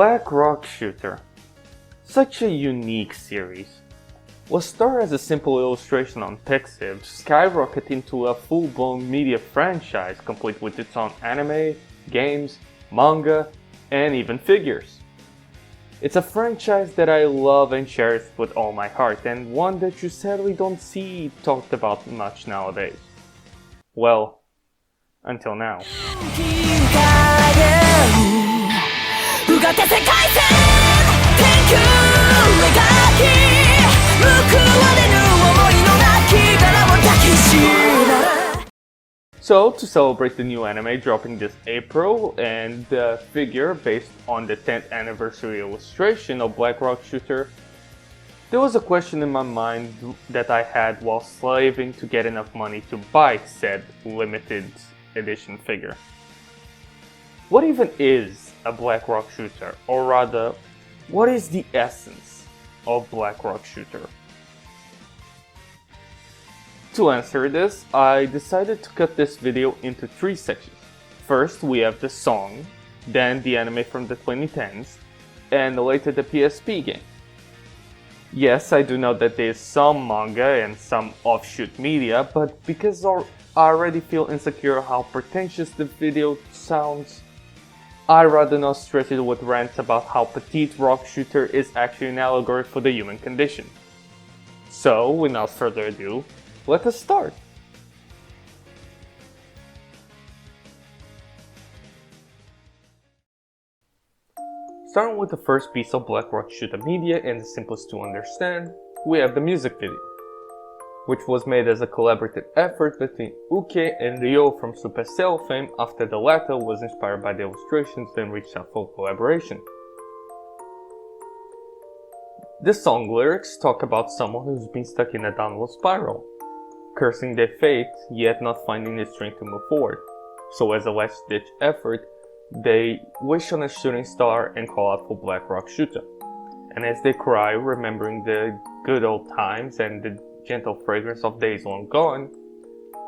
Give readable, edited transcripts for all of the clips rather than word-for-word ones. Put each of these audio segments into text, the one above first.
Black Rock Shooter. Such a unique series. What started as a simple illustration on Pixiv skyrocketed into a full-blown media franchise complete with its own anime, games, manga, and even figures. It's a franchise that I love and cherish with all my heart, and one that you sadly don't see talked about much nowadays. Well, until now. So, to celebrate the new anime dropping this April and the figure based on the 10th anniversary illustration of Black Rock Shooter, there was a question in my mind that I had while slaving to get enough money to buy said limited edition figure. What even is a Black Rock Shooter, or rather, what is the essence of Black Rock Shooter? To answer this, I decided to cut this video into 3 sections. First, we have the song, then the anime from the 2010s, and later the PSP game. Yes, I do know that there is some manga and some offshoot media, but because I already feel insecure how pretentious the video sounds, I'd rather not stress it with rants about how Petite Rock Shooter is actually an allegory for the human condition. So, without further ado, let us start! Starting with the first piece of Black Rock Shooter media and the simplest to understand, we have the music video, which was made as a collaborative effort between Uke and Ryo from Supercell fame after the latter was inspired by the illustrations and reached out for collaboration. The song lyrics talk about someone who's been stuck in a downward spiral, cursing their fate yet not finding the strength to move forward. So as a last-ditch effort, they wish on a shooting star and call out for Black Rock Shooter. And as they cry, remembering the good old times and the gentle fragrance of days long gone,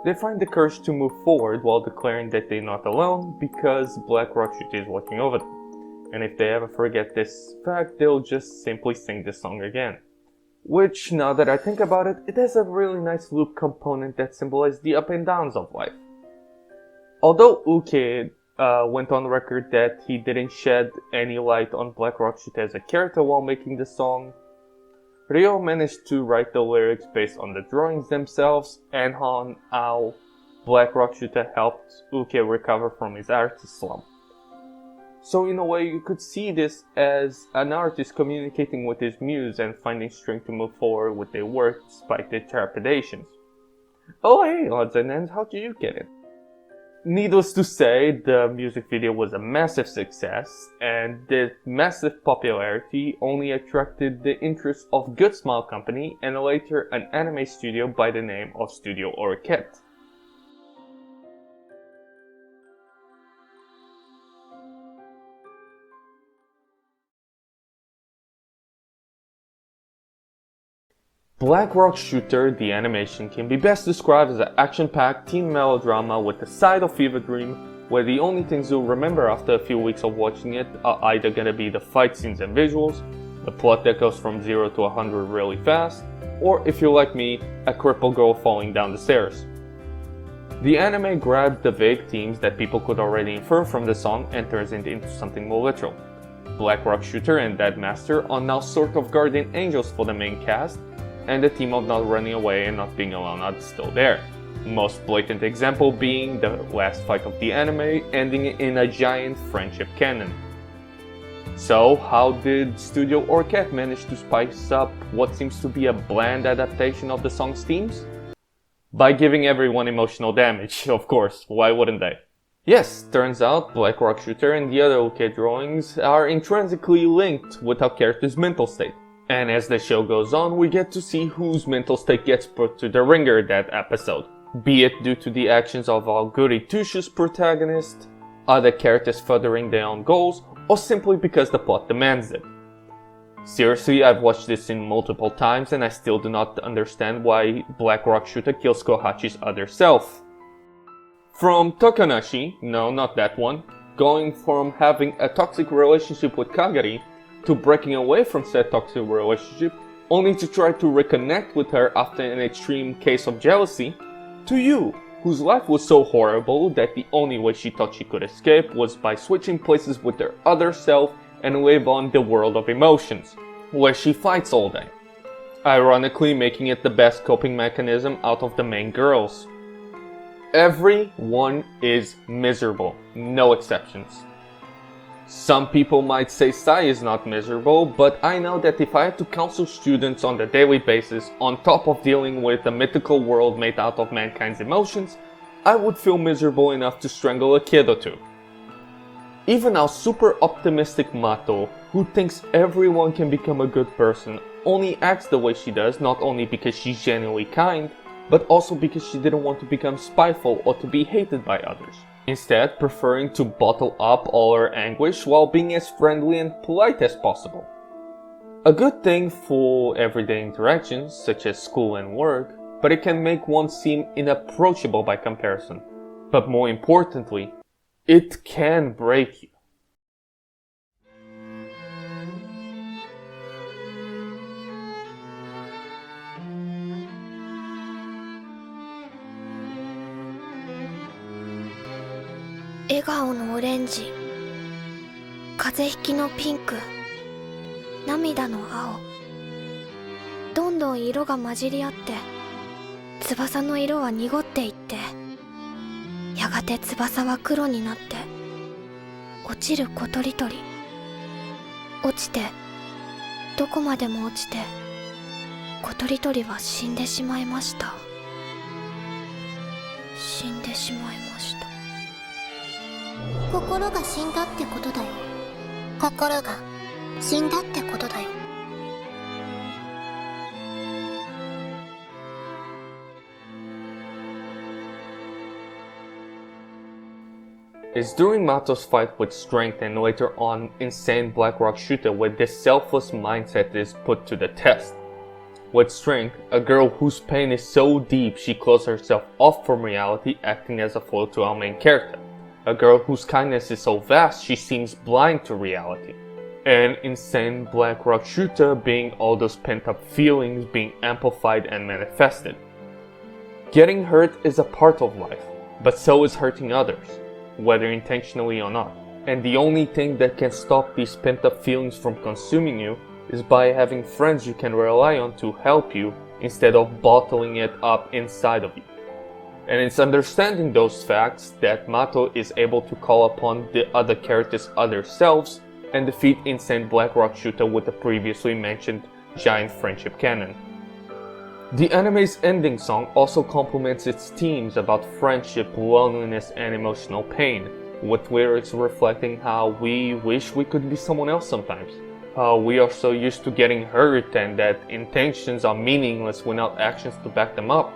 they find the courage to move forward while declaring that they're not alone because Black Rock Shooter is watching over them. And if they ever forget this fact, they'll just simply sing the song again. Which, now that I think about it, it has a really nice loop component that symbolizes the up and downs of life. Although Uke went on record that he didn't shed any light on Black Rock Shooter as a character while making the song, Ryo managed to write the lyrics based on the drawings themselves and on how Black Rock Shooter helped Uke recover from his artist slump. So in a way you could see this as an artist communicating with his muse and finding strength to move forward with their work despite their trepidations. Oh hey, odds and ends, how do you get it? Needless to say, the music video was a massive success, and this massive popularity only attracted the interest of Good Smile Company and later an anime studio by the name of Studio Orchette. Black Rock Shooter, the animation, can be best described as an action-packed teen melodrama with a side of fever dream, where the only things you'll remember after a few weeks of watching it are either gonna be the fight scenes and visuals, the plot that goes from 0 to 100 really fast, or if you're like me, a crippled girl falling down the stairs. The anime grabbed the vague themes that people could already infer from the song and turns it into something more literal. Black Rock Shooter and Dead Master are now sort of guardian angels for the main cast, and the theme of not running away and not being alone are still there. Most blatant example being the last fight of the anime ending in a giant friendship cannon. So how did Studio Orchette manage to spice up what seems to be a bland adaptation of the song's themes? By giving everyone emotional damage, of course, why wouldn't they? Yes, turns out Black Rock Shooter and the other Orchette drawings are intrinsically linked with our character's mental state. And as the show goes on, we get to see whose mental state gets put to the ringer that episode. Be it due to the actions of our goody two-shoes protagonist, other characters furthering their own goals, or simply because the plot demands it. Seriously, I've watched this scene multiple times and I still do not understand why Black Rock Shooter kills Kohachi's other self. From Tokonashi, no, not that one, going from having a toxic relationship with Kagari to breaking away from said toxic relationship, only to try to reconnect with her after an extreme case of jealousy, to you, whose life was so horrible that the only way she thought she could escape was by switching places with her other self and live on the world of emotions, where she fights all day, ironically making it the best coping mechanism out of the main girls. Everyone is miserable, no exceptions. Some people might say Sai is not miserable, but I know that if I had to counsel students on a daily basis, on top of dealing with a mythical world made out of mankind's emotions, I would feel miserable enough to strangle a kid or two. Even our super optimistic Mato, who thinks everyone can become a good person, only acts the way she does not only because she's genuinely kind, but also because she didn't want to become spiteful or to be hated by others. Instead, preferring to bottle up all her anguish while being as friendly and polite as possible. A good thing for everyday interactions, such as school and work, but it can make one seem inapproachable by comparison. But more importantly, it can break you. "笑顔のオレンジ、風邪ひきのピンク、涙の青、どんどん色が混じり合って翼の色は濁っていって、やがて翼は黒になって落ちる小鳥鳥、落ちてどこまでも落ちて小鳥鳥は死んでしまいました。死んでしまいました。心が死んだってことだよ。心が死んだってことだよ。It's during Mato's fight with Strength and later on Insane Black Rock Shooter where this selfless mindset is put to the test. With Strength, a girl whose pain is so deep she closes herself off from reality, acting as a foil to our main character. A girl whose kindness is so vast she seems blind to reality. And Insane Black Rock Shooter being all those pent up feelings being amplified and manifested. Getting hurt is a part of life, but so is hurting others, whether intentionally or not. And the only thing that can stop these pent up feelings from consuming you is by having friends you can rely on to help you instead of bottling it up inside of you. And it's understanding those facts that Mato is able to call upon the other characters' other selves and defeat Insane Black Rock Shooter with the previously mentioned giant friendship cannon. The anime's ending song also complements its themes about friendship, loneliness, and emotional pain, with lyrics reflecting how we wish we could be someone else sometimes. How we are so used to getting hurt and that intentions are meaningless without actions to back them up.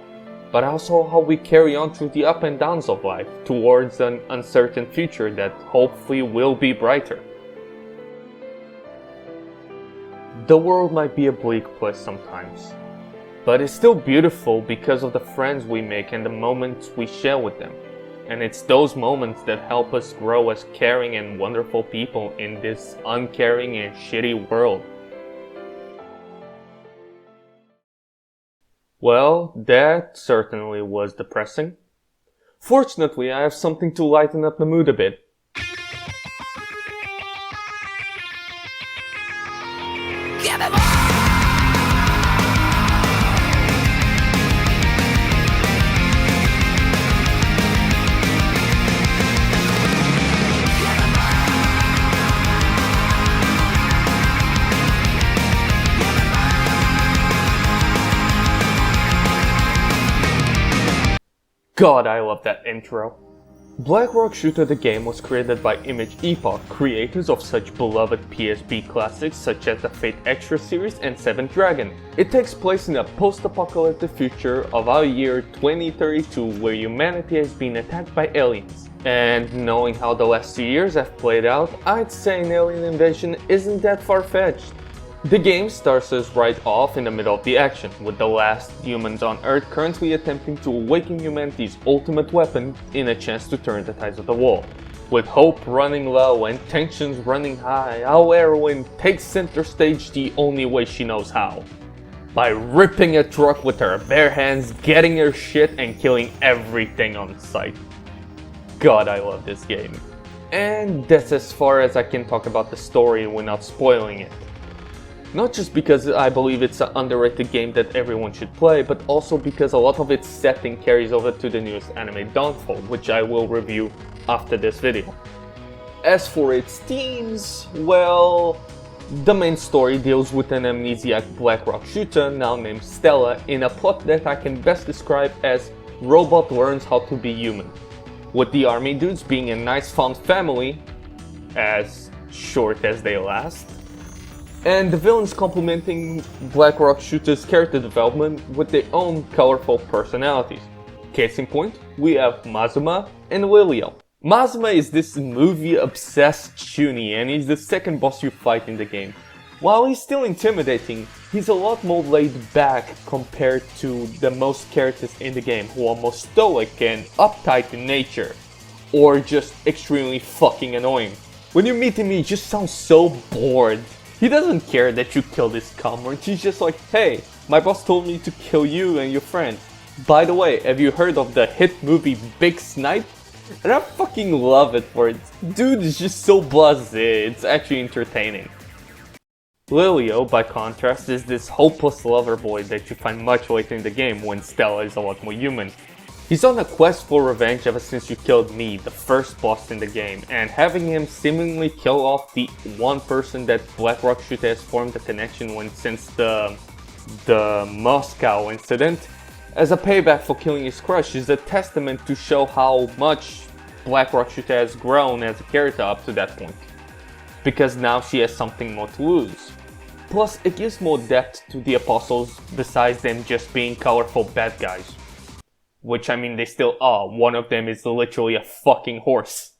But also how we carry on through the up and downs of life towards an uncertain future that hopefully will be brighter. The world might be a bleak place sometimes, but it's still beautiful because of the friends we make and the moments we share with them. And it's those moments that help us grow as caring and wonderful people in this uncaring and shitty world. Well, that certainly was depressing. Fortunately, I have something to lighten up the mood a bit. Give him God, I love that intro. Black Rock Shooter the game was created by Image Epoch, creators of such beloved PSP classics such as the Fate Extra series and Seventh Dragon. It takes place in a post-apocalyptic future of our year 2032 where humanity has been attacked by aliens. And knowing how the last 2 years have played out, I'd say an alien invasion isn't that far-fetched. The game starts us right off in the middle of the action, with the last humans on Earth currently attempting to awaken humanity's ultimate weapon in a chance to turn the tides of the war. With hope running low and tensions running high, our heroine takes center stage the only way she knows how. By ripping a truck with her bare hands, getting her shit and killing everything on sight. God, I love this game. And that's as far as I can talk about the story without spoiling it. Not just because I believe it's an underrated game that everyone should play, but also because a lot of its setting carries over to the newest anime Dawnfall, which I will review after this video. As for its themes, well, the main story deals with an amnesiac Black Rock shooter now named Stella in a plot that I can best describe as Robot learns how to be human. With the army dudes being a nice found family, as short as they last, and the villains complementing Black Rock Shooter's character development with their own colorful personalities. Case in point, we have Mazuma and Lilio. Mazuma is this movie-obsessed chuny and he's the second boss you fight in the game. While he's still intimidating, he's a lot more laid back compared to the most characters in the game who are more stoic and uptight in nature, or just extremely fucking annoying. When you meet him, he just sounds so bored. He doesn't care that you killed his comrade, he's just like, hey, my boss told me to kill you and your friend. By the way, have you heard of the hit movie Big Snipe? And I fucking love it for it. Dude is just so blasé, it's actually entertaining. Lilio, by contrast, is this hopeless lover boy that you find much later in the game when Stella is a lot more human. He's on a quest for revenge ever since you killed me, the first boss in the game, and having him seemingly kill off the one person that Black Rock Shooter has formed a connection with since the Moscow incident, as a payback for killing his crush is a testament to show how much Black Rock Shooter has grown as a character up to that point. Because now she has something more to lose. Plus, it gives more depth to the apostles besides them just being colorful bad guys. Which, I mean, they still are. One of them is literally a fucking horse.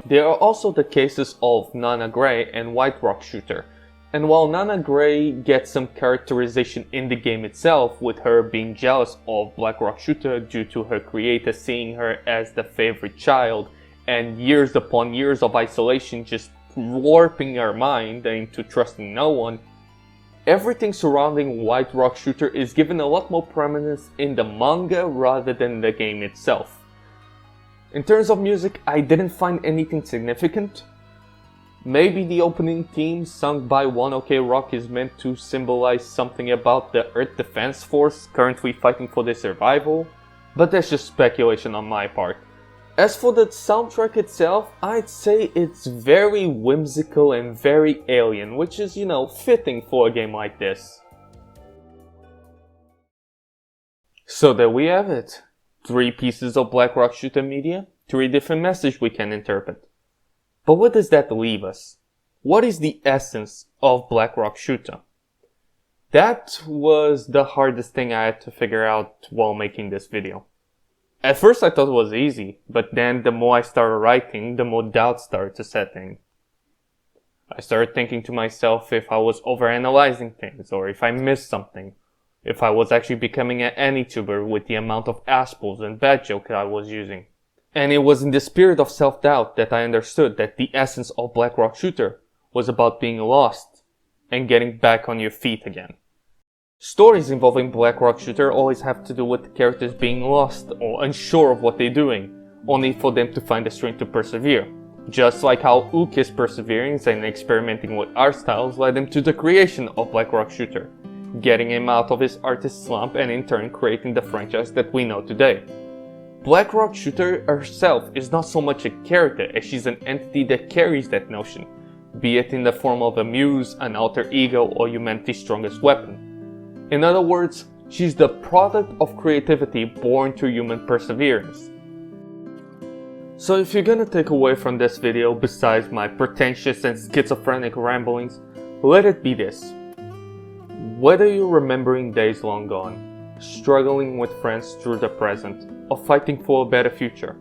There are also the cases of Nana Grey and White Rock Shooter. And while Nana Grey gets some characterization in the game itself, with her being jealous of Black Rock Shooter due to her creator seeing her as the favorite child, and years upon years of isolation just warping her mind into trusting no one, everything surrounding White Rock Shooter is given a lot more prominence in the manga rather than the game itself. In terms of music, I didn't find anything significant. Maybe the opening theme sung by One OK Rock is meant to symbolize something about the Earth Defense Force currently fighting for their survival, but that's just speculation on my part. As for the soundtrack itself, I'd say it's very whimsical and very alien, which is, you know, fitting for a game like this. So there we have it. 3 pieces of Black Rock Shooter media, 3 different messages we can interpret. But what does that leave us? What is the essence of Black Rock Shooter? That was the hardest thing I had to figure out while making this video. At first I thought it was easy, but then the more I started writing, the more doubts started to set in. I started thinking to myself if I was overanalyzing things, or if I missed something. If I was actually becoming an AnyTuber with the amount of assholes and bad jokes I was using. And it was in the spirit of self-doubt that I understood that the essence of Black Rock Shooter was about being lost and getting back on your feet again. Stories involving Black Rock Shooter always have to do with the characters being lost or unsure of what they're doing, only for them to find the strength to persevere. Just like how Uke's perseverance and experimenting with art styles led him to the creation of Black Rock Shooter, getting him out of his artist slump and in turn creating the franchise that we know today. Black Rock Shooter herself is not so much a character as she's an entity that carries that notion, be it in the form of a muse, an alter ego, or humanity's strongest weapon. In other words, she's the product of creativity born to human perseverance. So if you're gonna take away from this video besides my pretentious and schizophrenic ramblings, let it be this. Whether you're remembering days long gone, struggling with friends through the present, or fighting for a better future,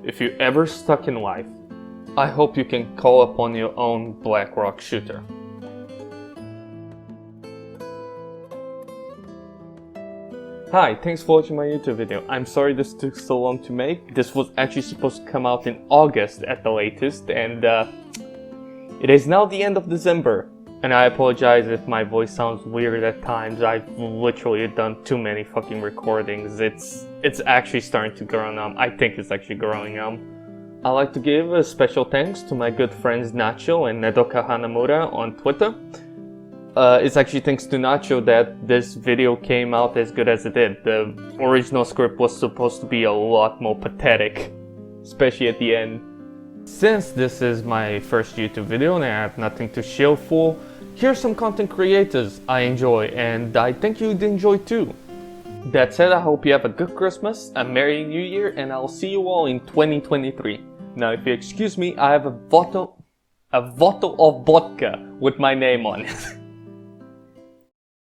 if you're ever stuck in life, I hope you can call upon your own Black Rock Shooter. Hi, thanks for watching my YouTube video. I'm sorry this took so long to make. This was actually supposed to come out in August at the latest, and it is now the end of December. And I apologize if my voice sounds weird at times. I've literally done too many fucking recordings. It's actually starting to grow numb. I think it's actually growing numb. I'd like to give a special thanks to my good friends Nacho and Nedoka Hanamura on Twitter. It's actually thanks to Nacho that this video came out as good as it did. The original script was supposed to be a lot more pathetic, especially at the end. Since this is my first YouTube video and I have nothing to shill for, here's some content creators I enjoy and I think you'd enjoy too. That said, I hope you have a good Christmas, a Merry New Year, and I'll see you all in 2023. Now if you excuse me, I have a bottle of vodka with my name on it.